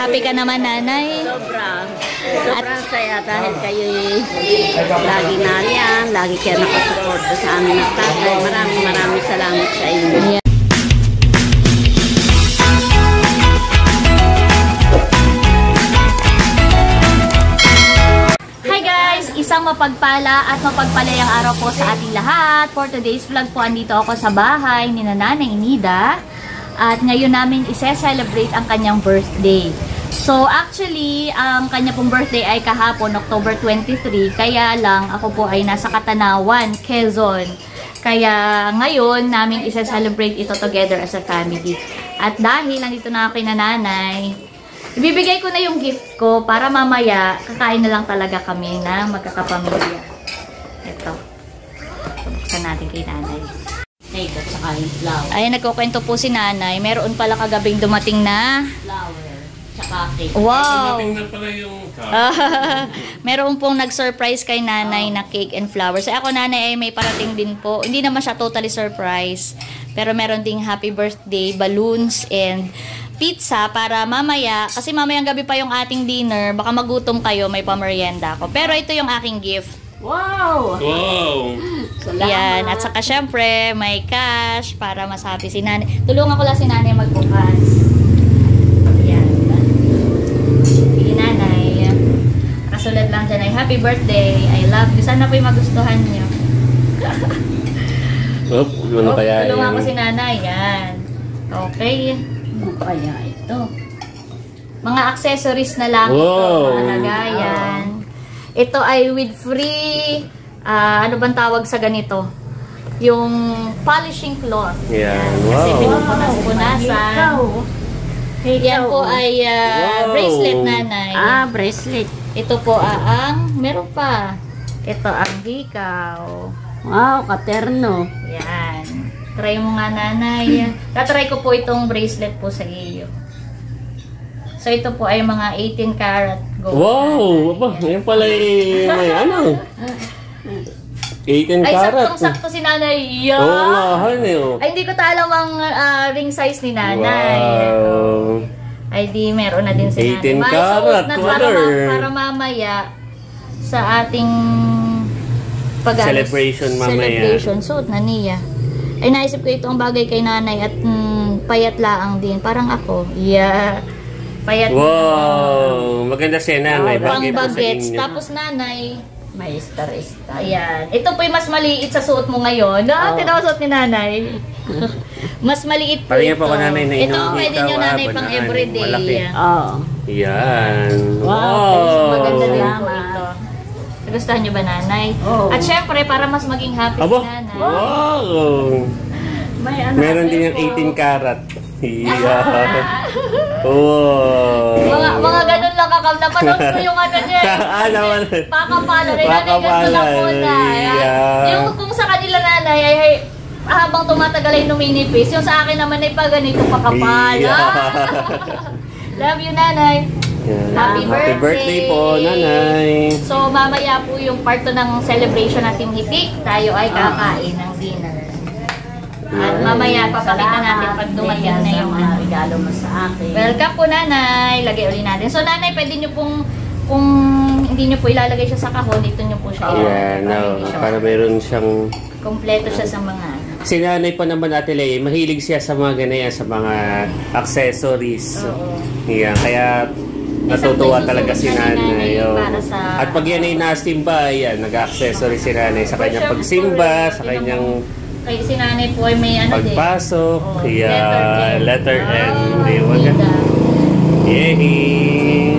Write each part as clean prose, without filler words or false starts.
Happy ka naman, nanay? Sobra. Sobrang saya dahil kayo lagi nariyan, lagi kayo nakasuporta sa amin ng tatay. Maraming salamat sa inyo. Yeah. Isang mapagpala at mapagpalayang araw po sa ating lahat. For today's vlog po, andito ako sa bahay ni Nanay Inida. At ngayon namin ise-celebrate ang kanyang birthday. So actually, ang kanya pong birthday ay kahapon, October 23. Kaya lang, ako po ay nasa Katanawan, Quezon. Kaya ngayon namin ise-celebrate ito together as a family. At dahil nandito na ako kay Nanay, ibibigay ko na yung gift ko para mamaya kakain na lang talaga kami na magkakapamilya. Ito. Buksan natin kay Nanay. Cake at saka yung flower. Ayan, nagkukwento po si Nanay. Meron pala kagabing dumating na Flower. Tsaka cake. wow! Dumating na pala yung Meron pong nag-surprise kay Nanay na cake and flowers. Ako, Nanay, ay may parating din po. Hindi naman siya totally surprise. Pero meron ding happy birthday, balloons, and pizza para mamaya, kasi mamayang gabi pa yung ating dinner, baka magutom kayo, may pamerienda ako. Pero ito yung aking gift. Wow! wow! Salamat. Yan. At saka syempre, may cash para masabi si Nanay. Tulungan ko lang si Nanay magbukas. Yan. Sige, Nanay. Nakasulat lang dyan ay happy birthday. I love you. Sana po'y magustuhan nyo. Ano kaya tulungan ko si Nanay. Yan. Okay. Ano kaya ito? Mga accessories na lang ito. Mga lagayan. Ito ay with free, ano bang tawag sa ganito? Yung polishing cloth. Yan. Kasi Wow. pinupunas-punasan. Yan po ay bracelet, Nanay. Bracelet. Ito po ang, meron pa. Ito ang hikaw. Wow, katerno. Yan. Try mo nga, Nanay. Tatry ko po itong bracelet po sa iyo. So, ito po ay mga 18 karat gold. Wow! Aba, ngayon pala may ano? 18 Ay, karat. saktong-sakto si Nanay. Yeah. Oo nga, oh. Ay, hindi ko ta alam ang ring size ni Nanay. Wow. Ay, di meron na din si 18 Nanay. karat, Na mother. para mamaya sa ating Celebration mamaya. Celebration. Suot na niya. Ay, naisip ko ito ang bagay kay Nanay at payat laang din. Parang ako. Yeah. Payat. Wow! Maganda siya, Nanay. Pang Bagay po sa bagets. inyo. Tapos, Nanay, May star-star. ayan. Ito po yung mas maliit sa suot mo ngayon. Tinawasot ni Nanay. Mas maliit po Patingin ito. po ako, Nanay, na Ito pwede nyo, Nanay, pang banaan. everyday. Malaki. Oo. Yan. Maganda din po Salamat. ito. Nagustuhan nyo ba, Nanay? Oo. At syempre, para mas maging happy Aba! si Nanay. Wow! May ano. Meron din yung 18 karat. Yeah. Wow. Mga ganun lang kakam. Napanood ko yung ano niya. naman. Pakapala rin. Nanay, ganun lang po na. Yeah. Yung kung sa kanila, Nanay, ay habang tumatagal ay numinipis. Yung sa akin naman ay pa ganito pakapala. Love you, Nanay. Yeah. Happy birthday po, Nanay. So, mamaya po yung part 2 ng celebration natin hitik. Tayo ay kakain ng dinner. At mamaya, papakita natin pag dumating na yung mga regalo mo sa akin. welcome po, Nanay. Lagay ulit natin. So, Nanay, pwede nyo pong, kung hindi nyo po ilalagay siya sa kahon, dito nyo po siya Yeah, no. Para meron siyang... kompleto siya sa mga Si Nanay po naman, Ate Lea, mahilig siya sa mga ganyan, sa mga accessories. Oo. Yeah, kaya natutuwa talaga si Nanay. Oh. Para sa... At pag yan ay nasimba, yan, nag-accessory si Nanay sa kanyang pagsimba, sa kanyang Kaya si Nanay po ay may ano din. pagpasok, Oh, kaya letter N. Ganda. Yay!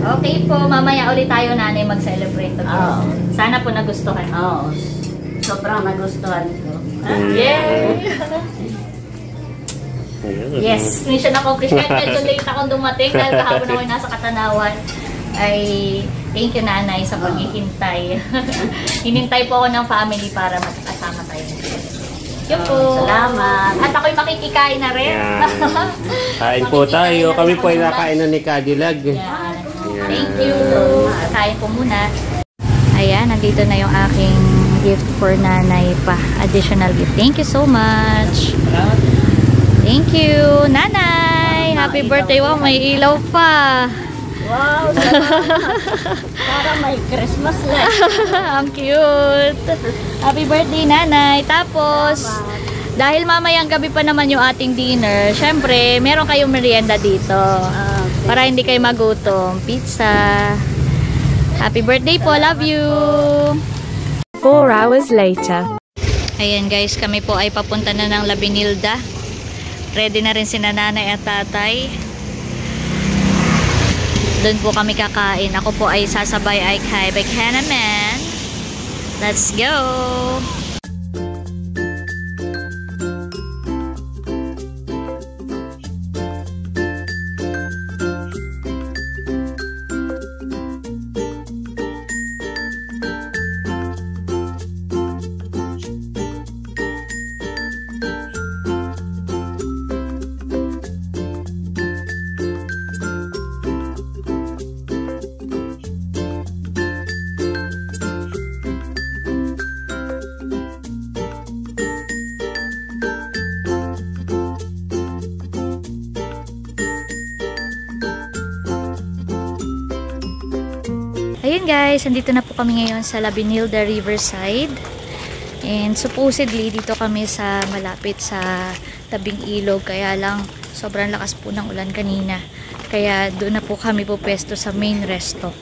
Okay po, mamaya ulit tayo, Nanay, mag-celebrate. Oo. Sana po nagustuhan. Oo. Sobrang nagustuhan ko. Yay! Ayun. Yes, mission accomplishment. Kahit medyo late akong dumating dahil kahapon ako nasa Katanawan. Ay, thank you, Nanay, sa paghihintay. Hinintay po ako ng family para magkasama tayo. Yun po. Salamat. At ako'y makikikain na rin. Yan. Kain po tayo. Kami po ay nakain na ni Cadillac. Yan. Yan. Thank you. Kain po muna. Ayan, nandito na yung aking gift for Nanay pa. Additional gift. Thank you so much. Thank you, Nanay. happy birthday. Wow, may ilaw pa. Wow, salamat. Para may Christmas light. Ang cute. Happy birthday, nanay. Tapos, dahil mamayang gabi pa naman yung ating dinner, syempre, meron kayong merienda dito. Para hindi kayo magutom. Pizza. Happy birthday po. Love you. 4 hours later. Ayan guys, kami po ay papunta na ng La Benilda. Ready na rin si nanay at tatay. Doon po kami kakain. Ako po ay sasabay ay kay Bekana Man. Let's go! Ayun guys, andito na po kami ngayon sa La Benilda Riverside. And supposedly dito kami sa malapit sa tabing ilog, kaya lang sobrang lakas po ng ulan kanina. Kaya doon na po kami pupwesto sa main resto.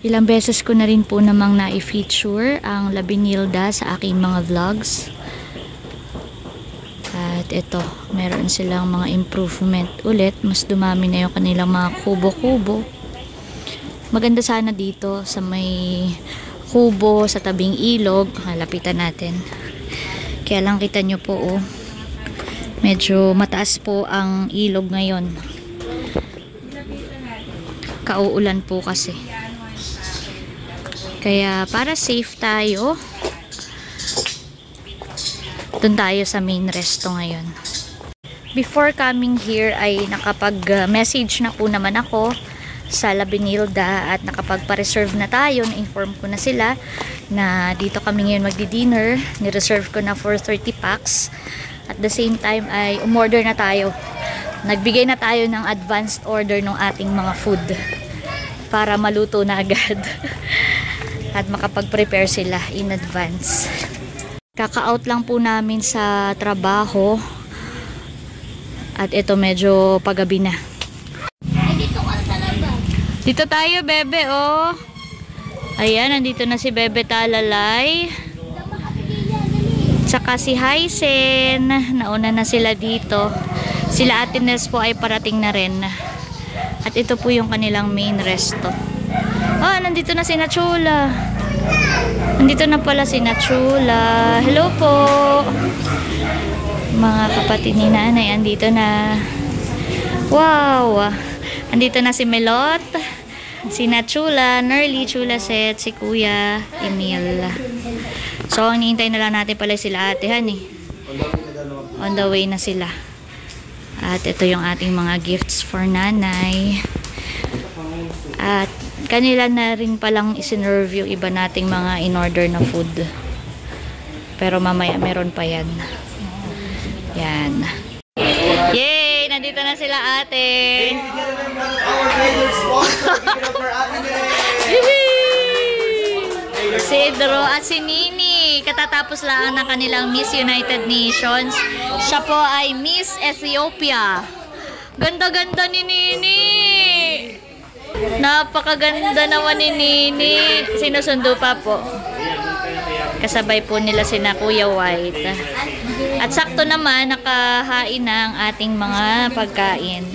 Ilang beses ko na rin po namang na-feature ang La Benilda sa aking mga vlogs. At ito, meron silang mga improvement ulit. Mas dumami na yung kanilang mga kubo-kubo. Maganda sana dito sa may kubo sa tabing ilog. Lapitan natin. Kaya lang kita nyo po, oh, medyo mataas po ang ilog ngayon. Kauulan po kasi. Kaya para safe tayo, dun tayo sa main resto ngayon. Before coming here ay nakapag-message na po naman ako sa La Benilda at nakapagpa-reserve na tayo. Na-inform ko na sila na dito kami ngayon magdi-dinner. Ni-reserve ko na for 30 packs. At the same time ay umorder na tayo. Nagbigay na tayo ng advanced order ng ating mga food para maluto na agad at makapag-prepare sila in advance. Kaka-out lang po namin sa trabaho at ito medyo paggabi na. Dito tayo, bebe, oh. Ayan, nandito na si Bebe Talalay. Tsaka si Hysen. Nauna na sila dito. Sila Ate Nels po ay parating na rin. At ito po yung kanilang main resto. Ah, nandito na si Nachula. Nandito na pala si Nachula. Hello po. Mga kapatid ni nanay, andito na. Wow. Andito na si Melot, si Nachula, Nerly, Chulaset, si Kuya Emil. So, ang niintay na lang natin pala sila ate, han, eh. On the way na sila. At ito yung ating mga gifts for nanay. At kanila na rin palang isinerve yung iba nating mga in-order na food. Pero mamaya meron pa yan. Yan. Yay! Nandito na sila ate. Si Idro at si Nini. Katatapos lang ng kanilang Miss United Nations. Siya po ay Miss Ethiopia. Ganda-ganda ni Nini. Napakaganda naman ni Nini. Sinusundo pa po. Kasabay po nila sina Kuya White. At sakto naman nakahain na ang ating mga pagkain.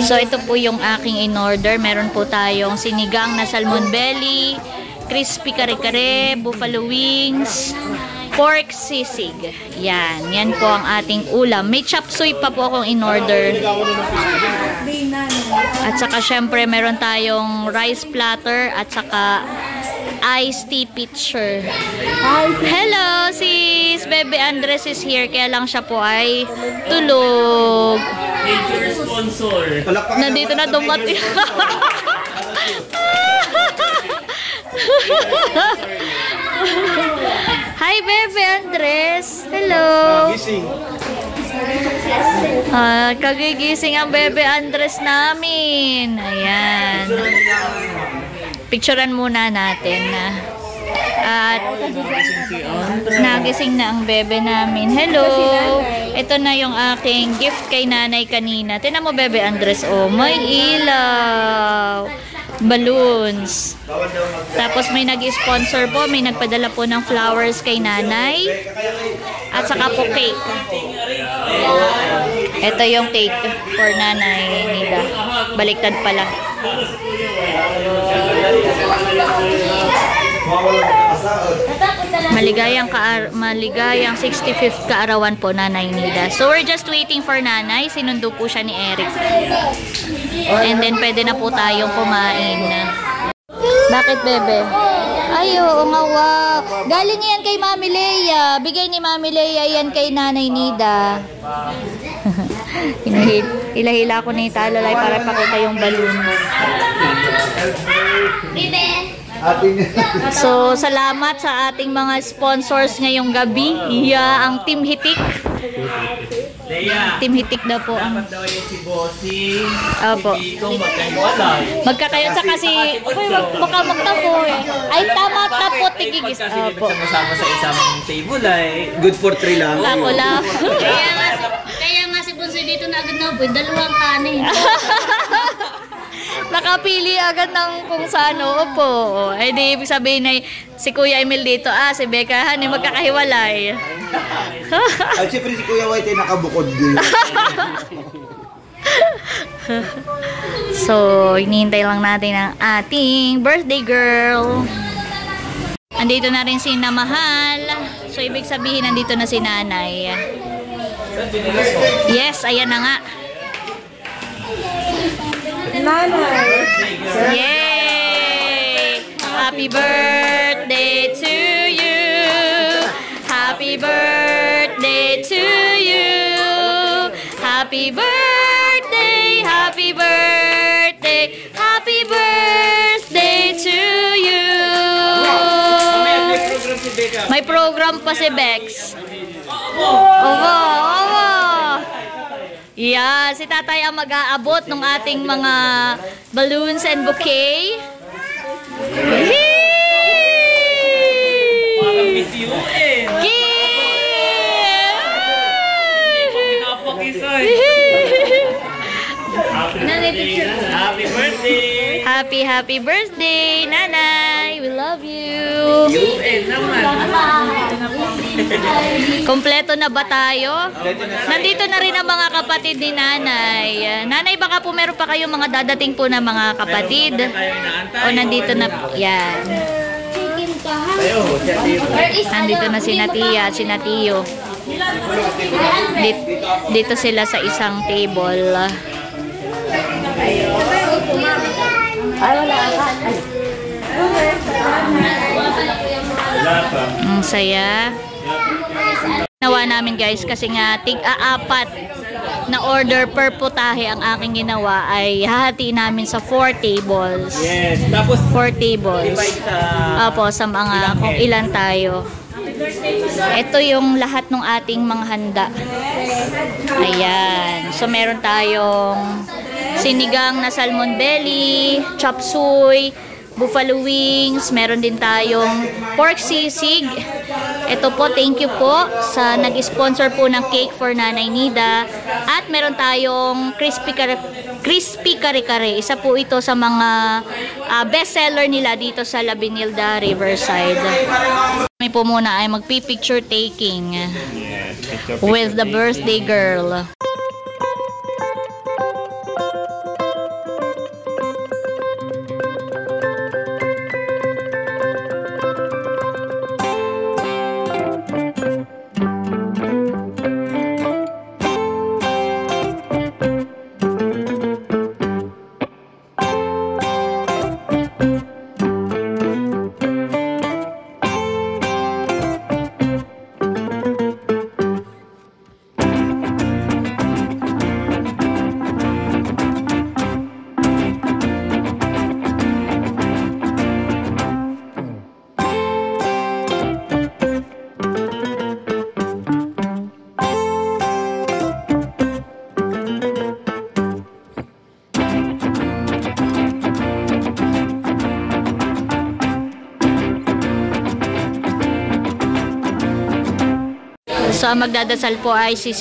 So ito po yung aking in-order. Meron po tayong sinigang na salmon belly, crispy kare-kare, buffalo wings, pork sisig. Yan. Yan po ang ating ulam. May chop suey pa po akong in-order. At saka syempre meron tayong rice platter at saka iced tea pitcher. Hello, sis Bebe Andres is here. Kaya lang siya po ay tulog. Major sponsor. Nandito na dumating. Hi, Bebe Andres. Hello. Kagigising ang Bebe Andres namin. Ayan. Picturean muna natin. At nagising na ang bebe namin. Hello! Ito na yung aking gift kay nanay kanina. Tingnan mo, Bebe Andres. Oh, may ilaw. Balloons. Tapos may nag-sponsor po. May nagpadala po ng flowers kay nanay. At saka po cake. Ito yung cake for nanay Nida. Baliktad pala. Maligayang 65th kaarawan po nanay Nida. So we're just waiting for nanay. Sinundo po siya ni Eric. And then pwede na po tayong kumain. Bakit, Bebe? Ay, oo nga, wow. Galing yan kay Mami Leia. Bigay ni Mami Leia yan kay nanay Nida. Hila-hila ko na yung talalay para pakita yung balloon. So, salamat sa ating mga sponsors ngayong gabi. Ang Team Hitik. Team Hitik na po ang... si Bossing. Opo. Magkakayon sa kasi... Baka magtapo eh. Ay, tama-tapo, tigigis. Opo. Sama sa isang table ay good for 3 lang. Ako lang. Kaya nga si Bunso dito na agad na po, dalawang kanin. Nakapili agad ng kung saan. Opo. Ay, di ibig sabihin na si Kuya Emil dito. Si Becca, hani, magkakahiwalay. At siyempre si Kuya White ay nakabukod din. So, hinihintay lang natin ang ating birthday girl. Andito na rin si Namahal. So, ibig sabihin nandito na si Nanay. Yes, ayan na nga. Nanay! Yay! Happy birthday to you! Happy birthday to you! Happy birthday! Happy birthday! Happy birthday to you! May program pa si Bex. Opo! Yeah, si tatay ang mag-aabot ng ating mga balloons and bouquet. Parang miss you eh. Happy birthday! Happy birthday, Nanay! We love you! Kompleto na ba tayo? Nandito na rin ang mga kapatid ni Nanay. Nanay, baka po meron pa kayong mga dadating po na mga kapatid. O nandito na po. Yan. Nandito na si Natia at si Natio. Dito sila sa isang table. Ang saya. Ginawa namin guys kasi nga tig-apat na order per putahe ang aking ginawa ay hahati namin sa 4 tables. Yes, tapos 4 tables. Opo, sa mga kung ilan tayo. Ito yung lahat ng ating mga handa. Ayan. So meron tayong sinigang na salmon belly, chop suey, buffalo wings, meron din tayong pork sisig. Ito po, thank you po sa nag-sponsor po ng cake for Nanay Nida. At meron tayong crispy kare-kare. Isa po ito sa mga best-seller nila dito sa La Benilda, Riverside. Kami po muna ay magpi-picture taking with the birthday girl. So, ang magdadasal po ay si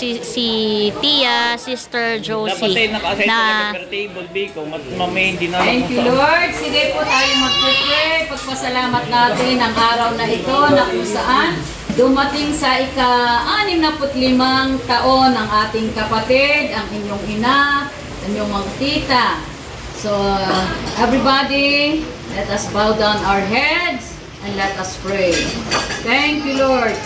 Tia, Sister Josie. Dapat tayo naka-assign sa table, Biko. Mamain din na. Thank you, Lord. Sige po tayo mag-pray. Pagpasalamat natin ang araw na ito na kung saan dumating sa ika-65 taon ang ating kapatid, ang inyong ina, inyong mga tita. So, everybody, let us bow down our heads and let us pray. Thank you, Lord.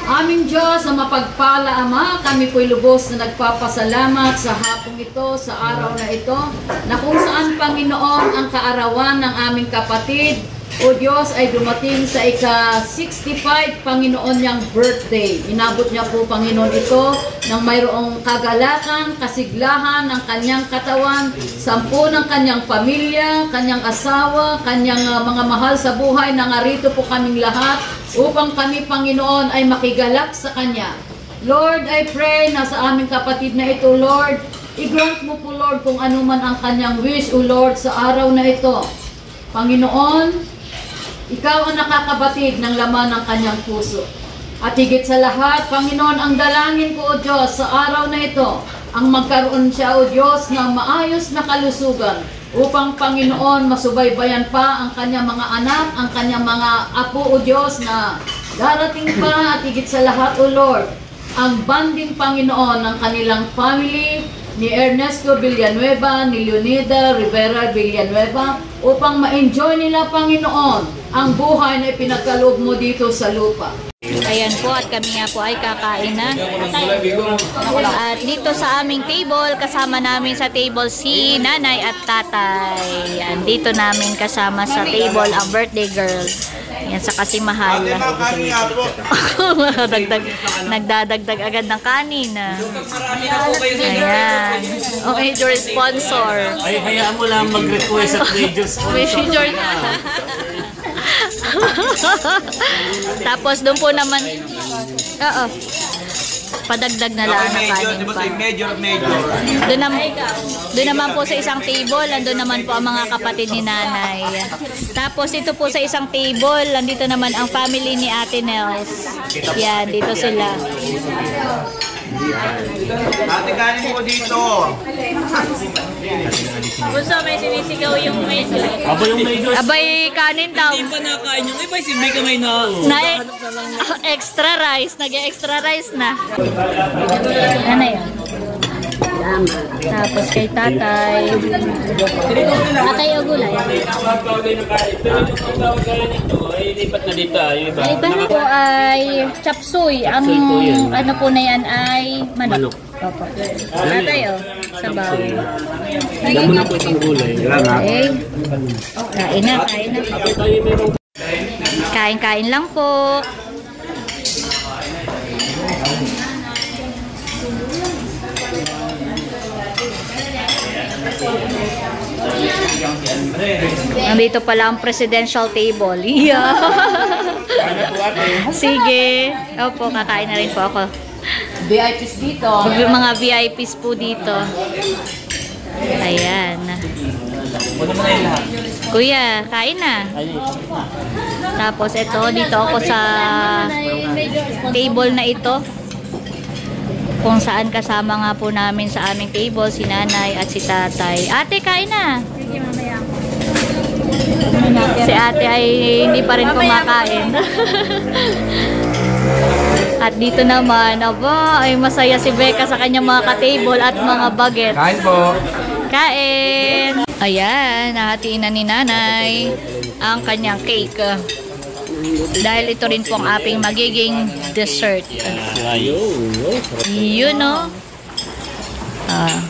Aming Diyos na mapagpala, Ama, kami po'y lubos na nagpapasalamat sa hapong ito, sa araw na ito, na kung saan, Panginoon, ang kaarawan ng aming kapatid, o Diyos, ay dumating sa ika-65, Panginoon, niyang birthday. Inabot niya po, Panginoon, ito ng mayroong kagalakan, kasiglahan ng kanyang katawan, 10 ng kanyang pamilya, kanyang asawa, kanyang mga mahal sa buhay, na narito po kaming lahat upang kami, Panginoon, ay makigalak sa kanya. Lord, I pray na sa aming kapatid na ito, Lord, i-grant mo po, Lord, kung ano man ang kanyang wish, O Lord, sa araw na ito. Panginoon, ikaw ang nakakabatid ng laman ng kanyang puso. At higit sa lahat, Panginoon, ang dalangin ko, O Diyos, sa araw na ito, ang magkaroon siya, O Diyos, ng maayos na kalusugan upang, Panginoon, masubaybayan pa ang kanyang mga anak, ang kanyang mga apo, O Diyos, na darating pa. At higit sa lahat, O Lord, ang banding, Panginoon, ng kanilang family, ni Ernesto Villanueva, ni Leonida Rivera Villanueva, upang ma-enjoy nila, Panginoon, ang buhay na ipinagkaloob mo dito sa lupa. Ayan po, at kami nga po ay kakain na. At dito sa aming table, kasama namin sa table si nanay at tatay. Yan, dito namin kasama sa table ang birthday girl. Yan, sa Kasimahal. Nagdadagdag agad ng kanin. Ayan. O, major sponsor. Ay, hayaan mo lang mag-request at majors. Major na. Tapos doon po naman, oo, padagdag na lang ang kanin pa. Doon naman po sa isang table, andun naman po ang mga kapatid ni nanay. Tapos ito po sa isang table, andito naman ang family ni Ate Nels. Yan, dito sila. Ate, kanin mo dito. Gusto may sinisigaw yung major. Aba yung majors. Abay, kanin daw. Hindi pa nakain yung iba, simbi kamay na. Extra rice, nag-extra rice na. Ano yun? Tapos kay tatay. Tatay o gulay? Ay, lipat na dito. Yung iba. Ay, iba na po ay chapsuy. Ang ano po na yan ay manok. Opo. Tatay o, sabaw. Alam mo na po itong gulay. Okay. Kain na, kain na. Kain-kain lang po. Nandito pala ang presidential table. Yeah. Sige. Opo, kakain na rin po ako. VIPs dito. Yung mga VIPs po dito. Ayan. Kuya, kain na. Tapos ito, dito ako sa table na ito. Kung saan kasama nga po namin sa aming table si nanay at si tatay. Ate, kain na. Si ate ay hindi pa rin kumakain. At dito naman, aba, ay masaya si Becca sa kanyang mga ka-table at mga bagets. Kain po. Kain! Ayan, nahatiin na ni nanay ang kanyang cake. Dahil ito rin po ang ating magiging dessert. Yun, no?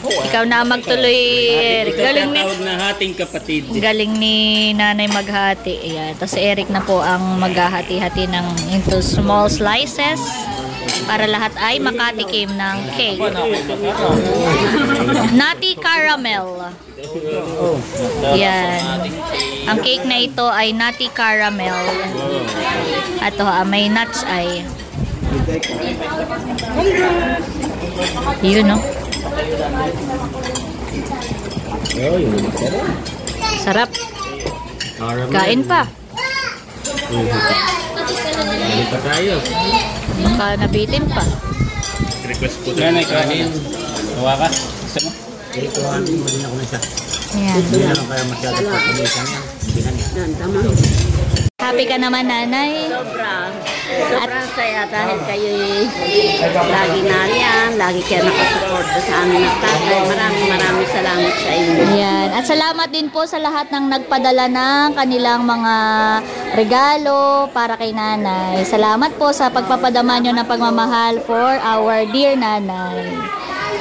Ikaw na magtuloy, Eric. Galing ni... Tawag na hating kapatid. Galing ni nanay maghati. Ayan. Tapos si Eric na po ang maghahati-hati ng into small slices para lahat ay makatikim ng cake. Nutty caramel. Yan. Ang cake na ito ay nutty caramel. At may nuts ay. Yun, no? Sarap. Kain pa. Kain pa tayo. Baka nabitin pa. Request po Yan ay kanin. Gawa ka. Gusto mo? Ayan. Yan, tama. Happy ka naman, nanay. Sobrang saya dahil kayo lagi nariyan, lagi kayo nakasuporta sa amin ng tatay. Maraming salamat sa inyo. Ayan. At salamat din po sa lahat ng nagpadala ng kanilang mga regalo para kay nanay. Salamat po sa pagpapadama nyo ng pagmamahal for our dear nanay.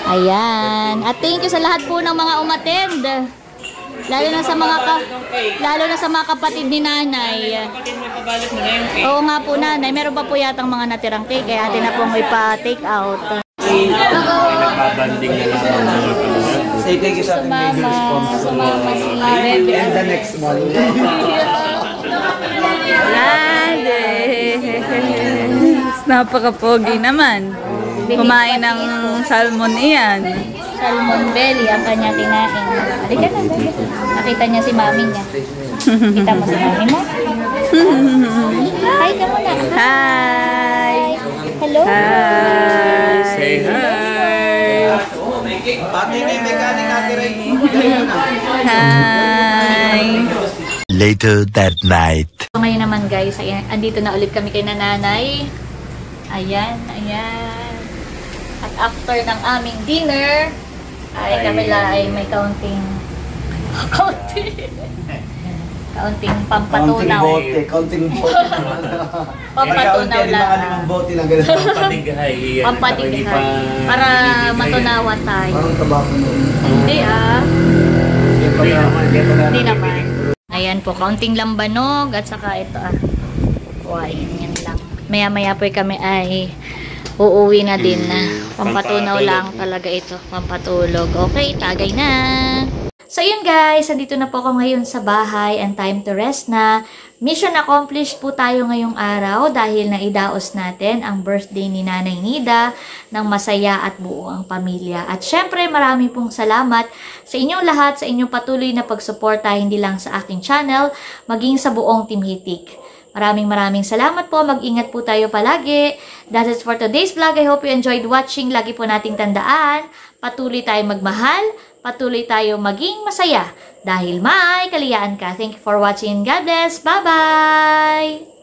Ayan. At thank you sa lahat po ng mga umattend. Lalo na sa mga kapatid ni nanay. Kapatid mo, ipabalot mo na yung cake. Oo nga po, nanay. Meron pa po yatang mga natirang cake. Kaya atin na pong ipa-take out. Nagbabanding na lang ang mga pamilya. Say thank you sa ating major sponsor. Sumama si Bebe. And the next one. Napaka-pogi naman. Kumain ng salmon iyan. Salmon belly ang kanya kinain. Halika na, Bebe. Nakita niya si mami niya. Kita mo si mami mo? Hi ka muna. Hi! Hello. Hi! Say hi! Pati na yung mechanic natin rin. Hi! Later that night. So, ngayon naman guys, ayan, andito na ulit kami kay nanay. Ayan. At after ng aming dinner, ay kami ay may kaunting pampatunaw. Kaunting bote. Pampatunaw lang. Mga limang bote lang ganun. Pampatighay. Pampatighay. Para matunawan tayo. Parang tabako mo. Hindi Hindi naman. Ayan po, kaunting lambanog at saka ito wine. Yan lang. Maya-maya po kami ay uuwi na din na. Pampatunaw lang talaga ito. Pampatulog. Okay, tagay na. So yun guys, andito na po ako ngayon sa bahay and time to rest na. Mission accomplished po tayo ngayong araw dahil naidaos natin ang birthday ni Nanay Nida ng masaya at buo ang pamilya. At syempre marami pong salamat sa inyong lahat, sa inyong patuloy na pagsuporta hindi lang sa aking channel, maging sa buong Team Hitik. Maraming salamat po. Mag-ingat po tayo palagi. That's it for today's vlog. I hope you enjoyed watching. Lagi po nating tandaan, patuloy tayong magmahal, patuloy tayong maging masaya dahil may kaliyaan ka. Thank you for watching. God bless. Bye-bye!